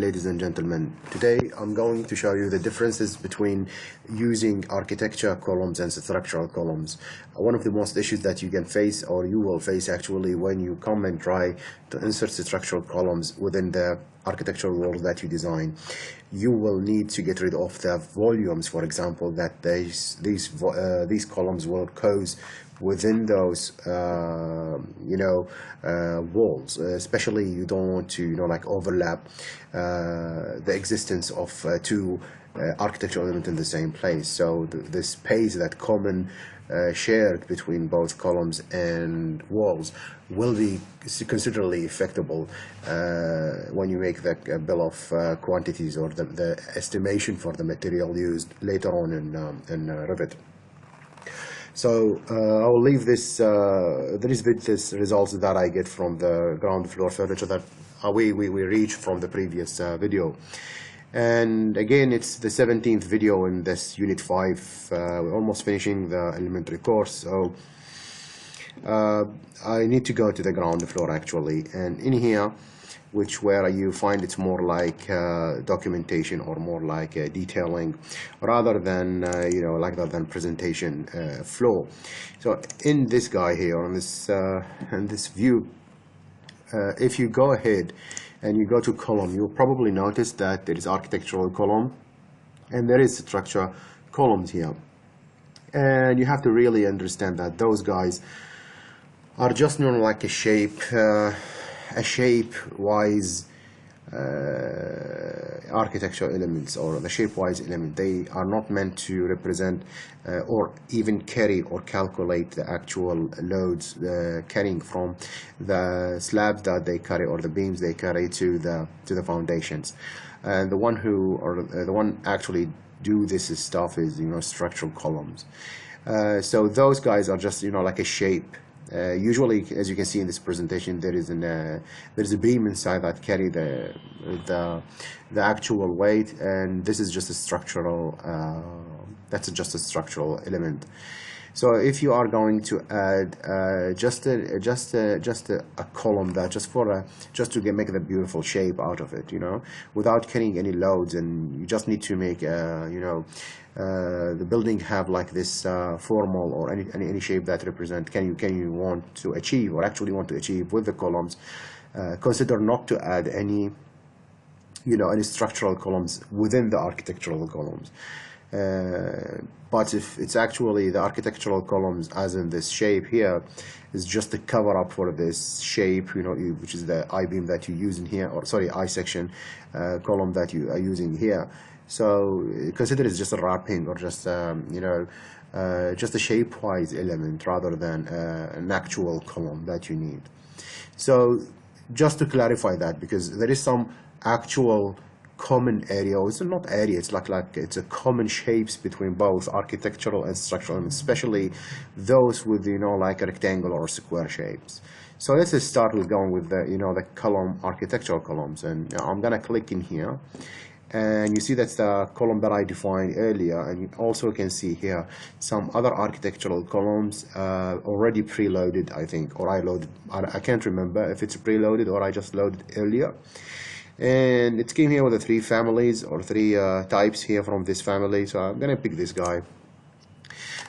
ladies and gentlemen. Today I'm going to show you the differences between using architecture columns and structural columns. One of the most issues that you can face, or you will face actually, when you come and try to insert structural columns within the architectural world that you design. You will need to get rid of the volumes, for example, that these columns will cause within those walls. Especially you don't want to like overlap the existence of two architectural elements in the same place. So the space that common shared between both columns and walls will be considerably affectable when you make the bill of quantities, or the estimation for the material used later on in Revit. So I'll leave this this results that I get from the ground floor furniture that we reached from the previous video. And again, it's the 17th video in this unit 5. We're almost finishing the elementary course, so I need to go to the ground floor actually. And in here, where you find it's more like documentation, or more like detailing, rather than presentation flow. So in this guy here, on this view, if you go ahead and you go to column, you'll probably notice that there is architectural column and there is structure columns here. And you have to really understand that those guys are just like a shape-wise architectural elements, or the shape-wise element. They are not meant to represent or even carry or calculate the actual loads carrying from the slabs that they carry, or the beams they carry to the foundations. And the one actually do this stuff is structural columns. So those guys are just like a shape. Usually, as you can see in this presentation, there is a beam inside that carry the actual weight, and this is just a structural. That's just a structural element. So if you are going to add just a column that just to make the beautiful shape out of it, without carrying any loads, and you just need to make the building have like this formal, or any shape that represent can you want to achieve, or actually want to achieve with the columns. Consider not to add any structural columns within the architectural columns. But if it's actually the architectural columns, as in this shape here, is just a cover up for this shape, which is the I-beam that you use in here, or sorry, I-section column that you are using here. So consider it's just a wrapping, or just just a shape-wise element, rather than an actual column that you need. So just to clarify that, because there is some actual common area, it's not area, it's like it's a common shapes between both architectural and structural elements, especially those with like rectangular or square shapes. So let's just start with going with the the column, architectural columns. And I'm gonna click in here, and you see that's the column that I defined earlier. And you also can see here some other architectural columns already preloaded, I think, or I loaded. I can't remember if it's preloaded or I just loaded earlier. And it came here with the 3 families, or 3 types here from this family. So I'm gonna pick this guy.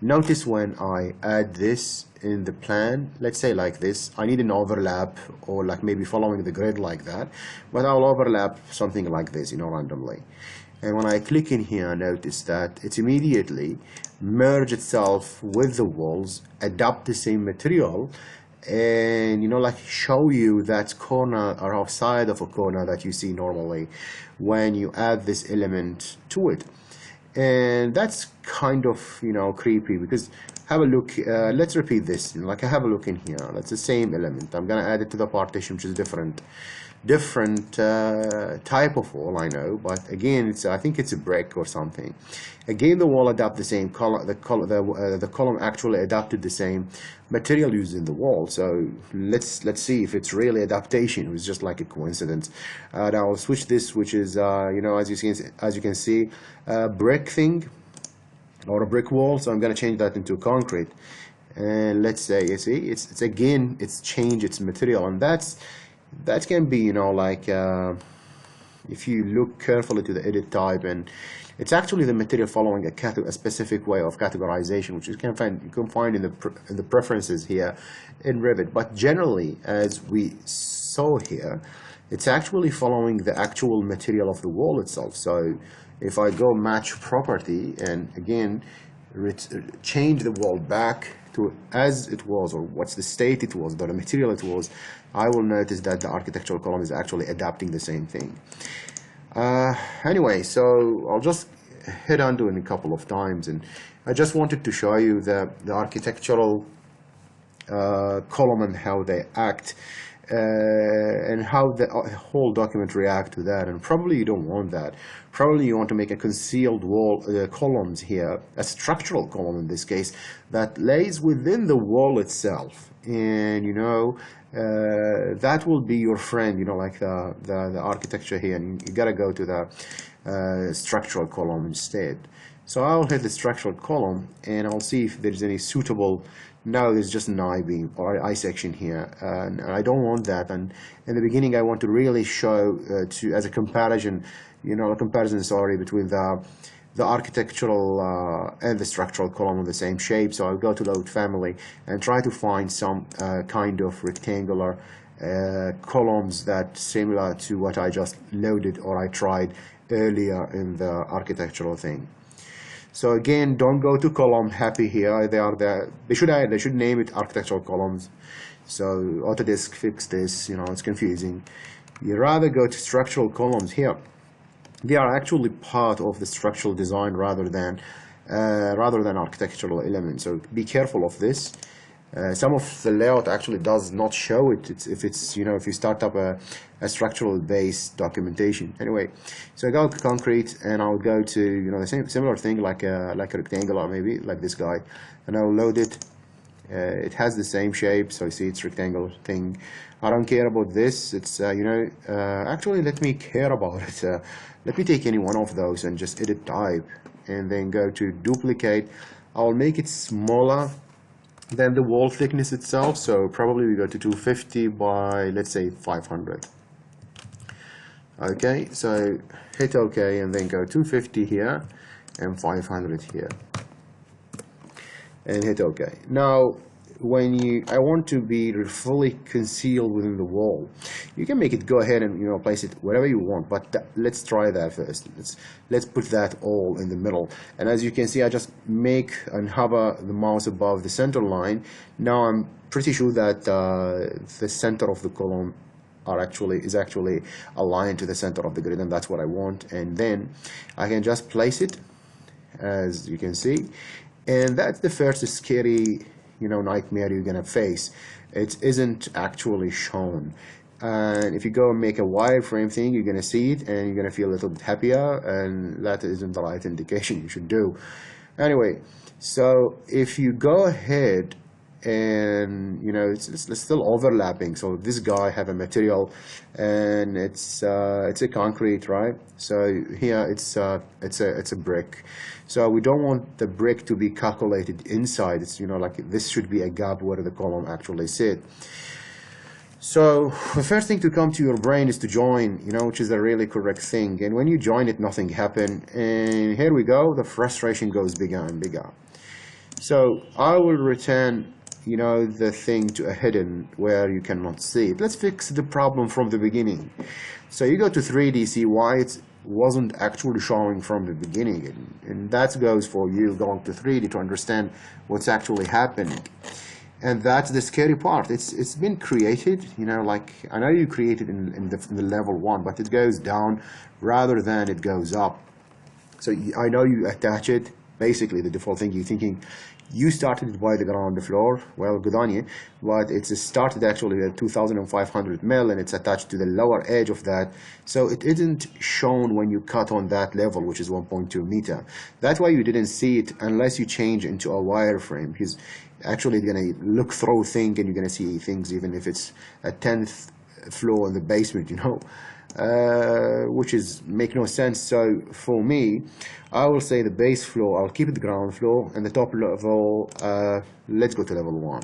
Notice when I add this in the plan, let's say like this, I need an overlap, or like maybe following the grid like that, but I'll overlap something like this, randomly. And when I click in here, notice that it immediately merge itself with the walls, adapt the same material, and like show you that corner or outside of a corner that you see normally when you add this element to it. And that's kind of creepy, because have a look, let's repeat this, like I have a look in here, that's the same element. I'm gonna add it to the partition, which is different type of wall, I know, but again, I think it's a brick or something. Again, the wall adapt the same color, the column actually adapted the same material used in the wall. So let's see if it's really adaptation. It was just like a coincidence. And I'll switch this, which is as you can see, brick thing, or a brick wall. So I'm going to change that into concrete, and let's say, you see, it's changed its material, and that can be like if you look carefully to the edit type, and it's actually the material following a specific way of categorization, which you can find in the preferences here in Revit. But generally, as we saw here, it's actually following the actual material of the wall itself. So if I go match property and again change the wall back to as it was, or what's the state it was, the material it was, I will notice that the architectural column is actually adapting the same thing. Anyway, so I'll just hit undo in a couple of times, and I just wanted to show you the architectural column and how they act, and how the whole document react to that. And probably you don't want that. Probably you want to make a concealed wall columns here, a structural column in this case, that lays within the wall itself, and you know, that will be your friend, you know, like the architecture here, and you gotta go to the structural column instead. So I'll hit the structural column and I'll see if there's any suitable. No, there's just an I-beam or I section here, and I don't want that. And in the beginning I want to really show as a comparison, you know, sorry, between the architectural and the structural column of the same shape. So I'll go to load family and try to find some kind of rectangular columns that similar to what I just loaded or I tried earlier in the architectural thing. So again, don't go to column happy here. They should name it architectural columns. So Autodesk fixed this, you know, it's confusing. You rather go to structural columns here. They are actually part of the structural design rather than architectural elements. So be careful of this. Some of the layout actually does not show it. If you start up a structural based documentation. Anyway, so I go to concrete and I'll go to, you know, the similar thing like a rectangular, maybe like this guy, and I'll load it. It has the same shape, so you see it's rectangular thing. I don't care about this. It's actually let me care about it. Let me take any one of those and just edit type and then go to duplicate. I'll make it smaller than the wall thickness itself, so probably we go to 250 by, let's say, 500. Okay, so hit OK and then go 250 here and 500 here and hit OK. Now when I want to be fully concealed within the wall, you can make it go ahead and, you know, place it wherever you want, but let's try that first. Let's put that all in the middle, and as you can see, I just make and hover the mouse above the center line. Now I'm pretty sure that the center of the column is actually aligned to the center of the grid, and that's what I want. And then I can just place it, as you can see, and that's the first scary, you know, nightmare you're gonna face. It isn't actually shown, and if you go and make a wireframe thing, you're gonna see it and you're gonna feel a little bit happier, and that isn't the right indication you should do. Anyway, so if you go ahead and, you know, it's still overlapping. So this guy have a material and it's a concrete, right? So here it's a brick. So we don't want the brick to be calculated inside. It's, you know, like this should be a gap where the column actually sit. So the first thing to come to your brain is to join, you know, which is a really correct thing. And when you join it, nothing happened. And here we go, the frustration goes bigger and bigger. So I will return, you know, the thing to a hidden where you cannot see it. Let's fix the problem from the beginning. So you go to 3D, see why it wasn't actually showing from the beginning, and that goes for you going to 3D to understand what's actually happening. And that's the scary part. It's been created, you know, like I know you created in the level 1, but it goes down rather than it goes up. So I know you attach it. Basically, the default thing you're thinking, you started it by the ground floor. Well, good on you, but it's started actually at 2,500 mil, and it's attached to the lower edge of that. So it isn't shown when you cut on that level, which is 1.2 meter. That's why you didn't see it unless you change into a wireframe, because actually it's gonna look through thing, and you're gonna see things even if it's a 10th floor in the basement, you know. Which is make no sense. So for me, I will say the base floor, I'll keep it the ground floor, and the top level, let's go to level 1.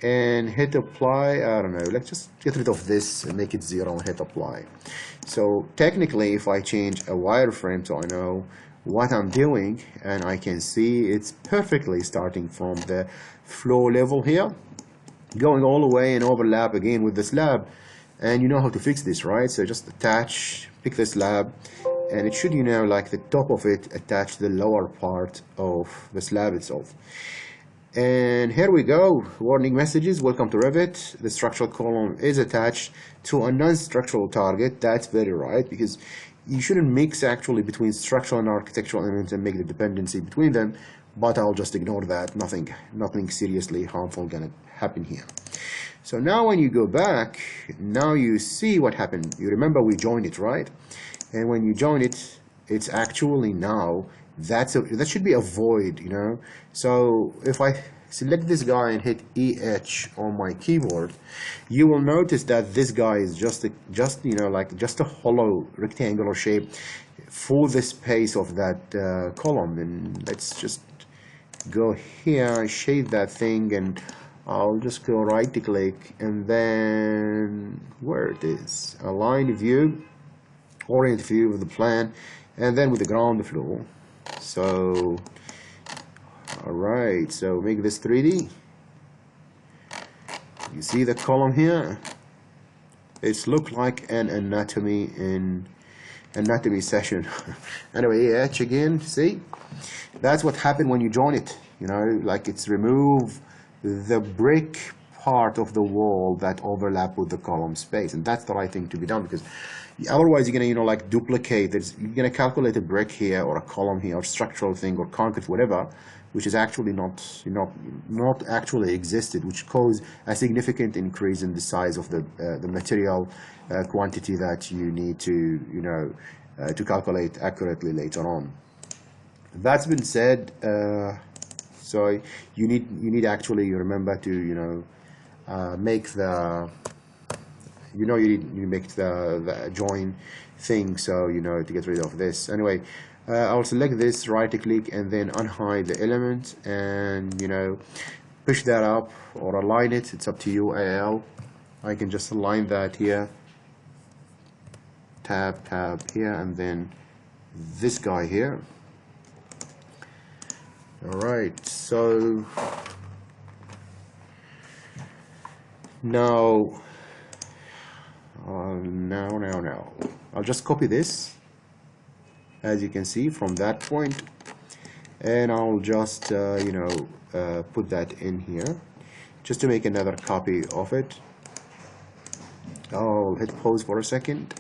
and hit apply. I don't know, let's just get rid of this and make it 0 and hit apply. So technically, if I change a wireframe so I know what I'm doing, and I can see it's perfectly starting from the floor level here, going all the way and overlap again with the slab. And you know how to fix this, right? So just attach, pick the slab, and it should, you know, like the top of it attach to the lower part of the slab itself. And here we go, warning messages, welcome to Revit. The structural column is attached to a non-structural target. That's very right, because you shouldn't mix actually between structural and architectural elements and make the dependency between them, but I'll just ignore that. Nothing seriously harmful gonna happen here. So now when you go back, now you see what happened. You remember we joined it, right? And when you join it, it's actually now that should be a void, you know. So if I select this guy and hit EH on my keyboard, you will notice that this guy is just you know, like just a hollow rectangular shape for the space of that column. And let's just go here, shade that thing, and I'll just go right click, and then where it is, align view, orient view of the plan, and then with the ground floor. So alright, so make this 3D. You see the column here? It's look like an anatomy session. Anyway, etch again, see? That's what happened when you join it, you know, like it's remove the brick part of the wall that overlap with the column space, and that's the right thing to be done, because otherwise you're gonna, you know, like duplicate. You're gonna calculate a brick here or a column here or structural thing or concrete, whatever, which is actually not actually existed, which cause a significant increase in the size of the material quantity that you need to, you know, to calculate accurately later on. That's been said. So you need actually, you remember to, you know, make the, you know, you make the join thing, so you know to get rid of this. Anyway, I'll select this, right click, and then unhide the element, and you know, push that up or align it. It's up to you. I can just align that here, tab here, and then this guy here. Alright, so now I'll just copy this, as you can see, from that point, and I'll just you know, put that in here just to make another copy of it. I'll hit pause for a second.